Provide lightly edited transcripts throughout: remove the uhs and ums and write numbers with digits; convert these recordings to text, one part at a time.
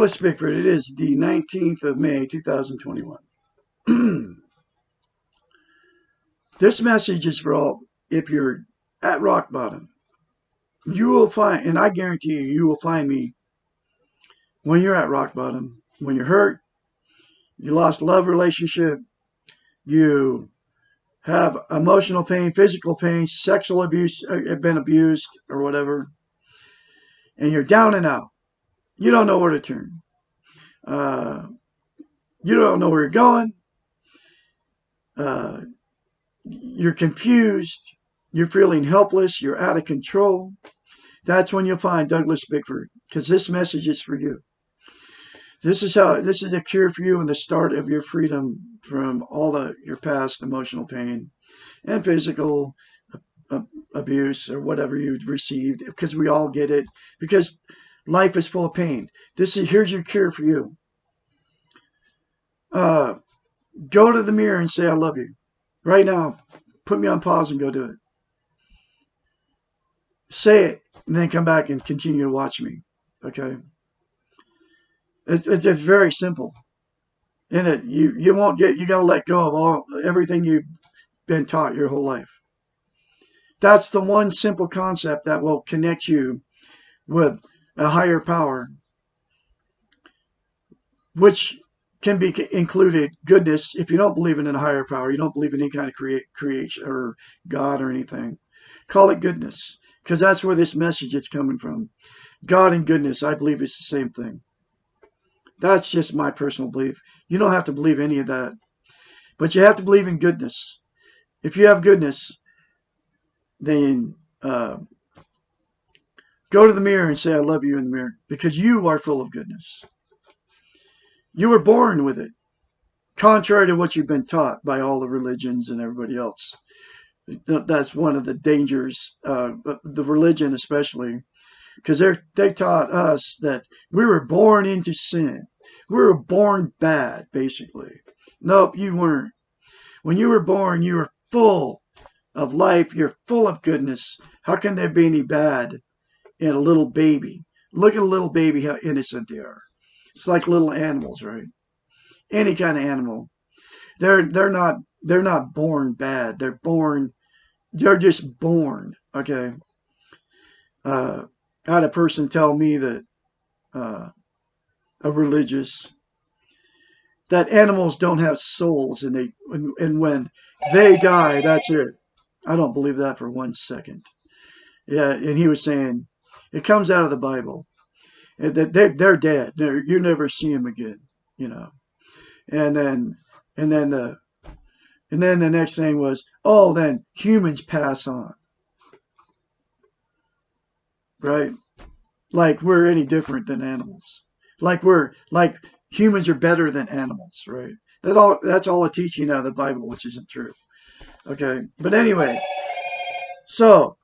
Douglas Bickford. It is the 19th of May, 2021. This message is for all. If you're at rock bottom, you will find, and I guarantee you, you will find me when you're at rock bottom, when you're hurt, you lost a love relationship, you have emotional pain, physical pain, sexual abuse, have been abused or whatever, and you're down and out. You don't know where to turn. You don't know where you're going. You're confused. You're feeling helpless. You're out of control. That's when you'll find Douglas Bickford, because this message is for you. This is the cure for you and the start of your freedom from all your past emotional pain and physical abuse or whatever you've received, because we all get it, because life is full of pain. Here's your cure for you. Go to the mirror and say, I love you. Right now, put me on pause and go do it. Say it, and then come back and continue to watch me. Okay? It's just very simple. In it, you won't get. You got to let go of everything you've been taught your whole life. That's the one simple concept that will connect you with a higher power, which can be included goodness. If you don't believe in a higher power, you don't believe in any kind of creation or God or anything, call it goodness, because that's where this message is coming from. God and goodness, I believe it's the same thing. That's just my personal belief. You don't have to believe any of that, but you have to believe in goodness. If you have goodness, then go to the mirror and say, I love you in the mirror, because you are full of goodness. You were born with it, contrary to what you've been taught by all the religions and everybody else. That's one of the dangers, the religion especially, because they taught us that we were born into sin. We were born bad, basically. Nope, you weren't. When you were born, you were full of life. You're full of goodness. How can there be any bad in a little baby? Look at a little baby, how innocent they are. It's like little animals, right? Any kind of animal. They're not born bad. They're just born. Okay. I had a person tell me that a religious, that animals don't have souls, and when they die, that's it. I don't believe that for 1 second. Yeah, and he was saying it comes out of the Bible. They're dead. You never see them again, you know. And then the next thing was, oh, then humans pass on, right? Like we're any different than animals. Like humans are better than animals, right? That's all a teaching out of the Bible, which isn't true. Okay, but anyway, so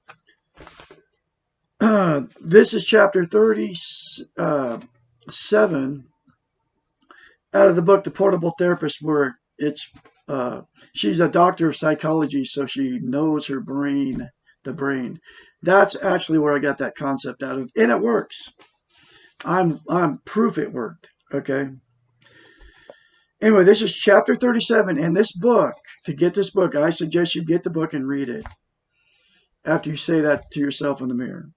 this is chapter 37 out of the book The Portable Therapist, where she's a doctor of psychology, so she knows her brain, the brain. That's actually where I got that concept out of, and it works. I'm proof it worked. Okay. Anyway, this is chapter 37, and this book. To get this book, I suggest you get the book and read it after you say that to yourself in the mirror.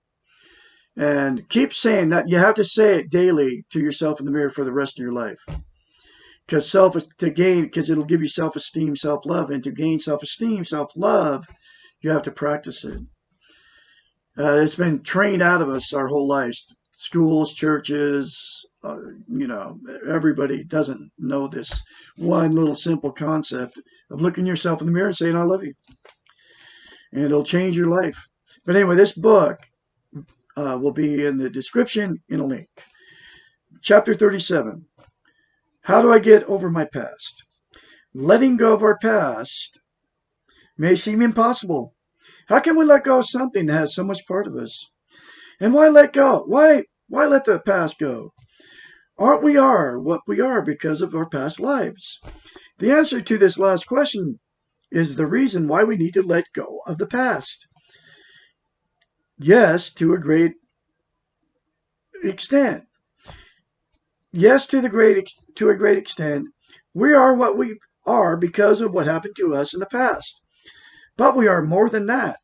And keep saying that. You have to say it daily to yourself in the mirror for the rest of your life. Because it'll give you self-esteem, self-love. And to gain self-esteem, self-love, you have to practice it. It's been trained out of us our whole lives. Schools, churches, everybody doesn't know this one little simple concept of looking yourself in the mirror and saying, I love you. And it'll change your life. But anyway, this book will be in the description in a link. Chapter 37. How do I get over my past? Letting go of our past may seem impossible. How can we let go of something that has so much part of us? And why let go? Why let the past go? Aren't we what we are because of our past lives? The answer to this last question is the reason why we need to let go of the past. Yes, to a great extent. Yes, to a great extent, we are what we are because of what happened to us in the past. But we are more than that.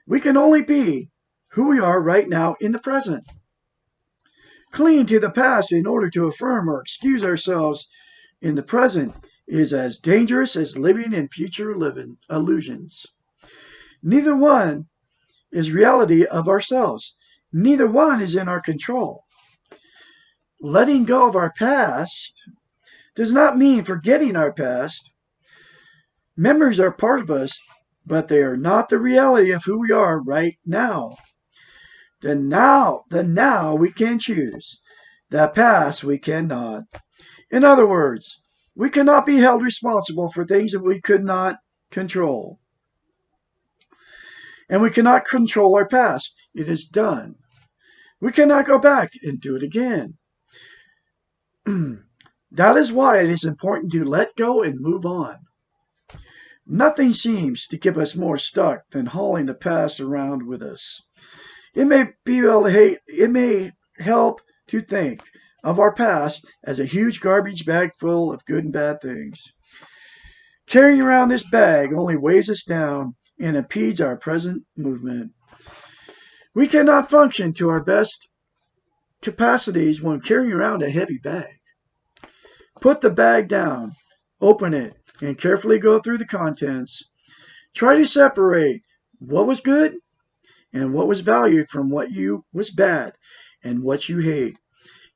We can only be who we are right now in the present. Clinging to the past in order to affirm or excuse ourselves in the present is as dangerous as living in future living illusions. Neither one is reality of ourselves. Neither one is in our control. Letting go of our past does not mean forgetting our past. Memories are part of us, but they are not the reality of who we are right now. The now we can choose. The past we cannot. In other words, we cannot be held responsible for things that we could not control. And we cannot control our past. It is done. We cannot go back and do it again. That is why it is important to let go and move on. Nothing seems to keep us more stuck than hauling the past around with us. It may help to think of our past as a huge garbage bag full of good and bad things. Carrying around this bag only weighs us down and impedes our present movement. We cannot function to our best capacities when carrying around a heavy bag. Put the bag down, open it, and carefully go through the contents. Try to separate what was good and what was valued from what was bad and what you hate.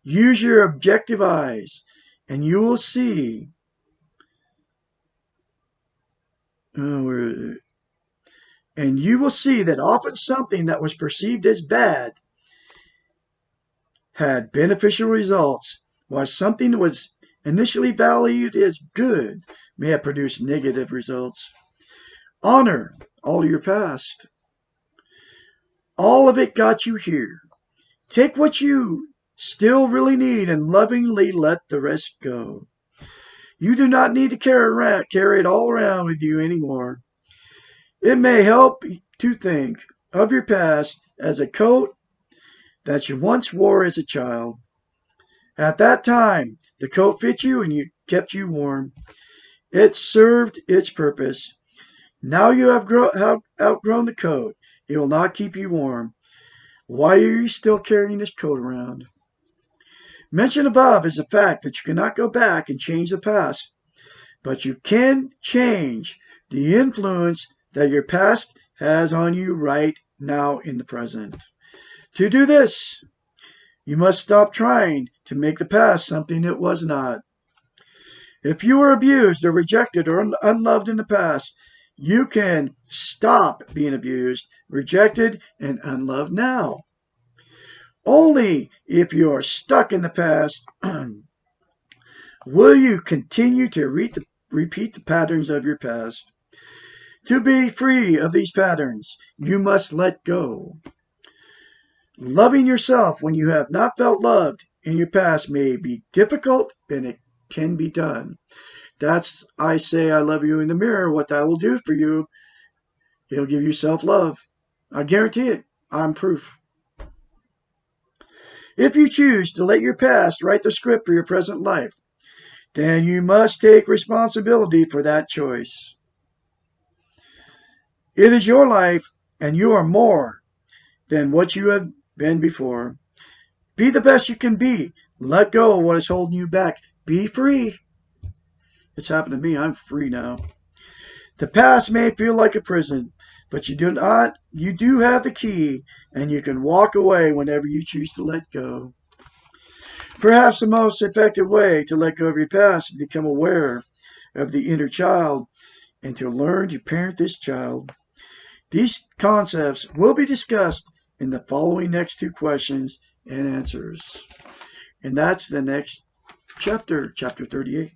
Use your objective eyes, and you will see. And you will see that often something that was perceived as bad had beneficial results, while something that was initially valued as good may have produced negative results. Honor all your past. All of it got you here. Take what you still really need and lovingly let the rest go. You do not need to carry it all around with you anymore. It may help to think of your past as a coat that you once wore as a child. At that time, the coat fit you and kept you warm. It served its purpose. Now you have outgrown the coat. It will not keep you warm. Why are you still carrying this coat around? Mentioned above is the fact that you cannot go back and change the past, but you can change the influence that your past has on you right now in the present. To do this, you must stop trying to make the past something it was not. If you were abused or rejected or unloved in the past, you can stop being abused, rejected, and unloved now. Only if you are stuck in the past will you continue to repeat the patterns of your past. To be free of these patterns, you must let go. Loving yourself when you have not felt loved in your past may be difficult, and it can be done. That's, I say I love you in the mirror. What that will do for you, it'll give you self-love. I guarantee it. I'm proof. If you choose to let your past write the script for your present life, then you must take responsibility for that choice. It is your life, and you are more than what you have been before. Be the best you can be. Let go of what is holding you back. Be free. It's happened to me. I'm free now. The past may feel like a prison, but you do not. You do have the key, and you can walk away whenever you choose to let go. Perhaps the most effective way to let go of your past is to become aware of the inner child and to learn to parent this child. These concepts will be discussed in the following next two questions and answers. And that's the next chapter, chapter 38.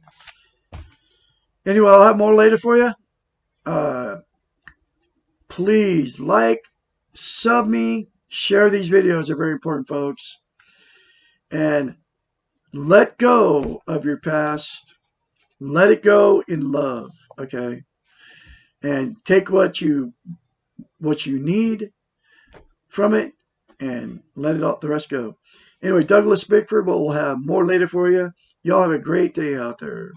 Anyway, I'll have more later for you. Please like, sub me, share these videos. They're very important, folks. And let go of your past. Let it go in love, okay? And take what you need from it and let it all, the rest go. Anyway, Douglas Bickford, but we'll have more later for you. Y'all have a great day out there.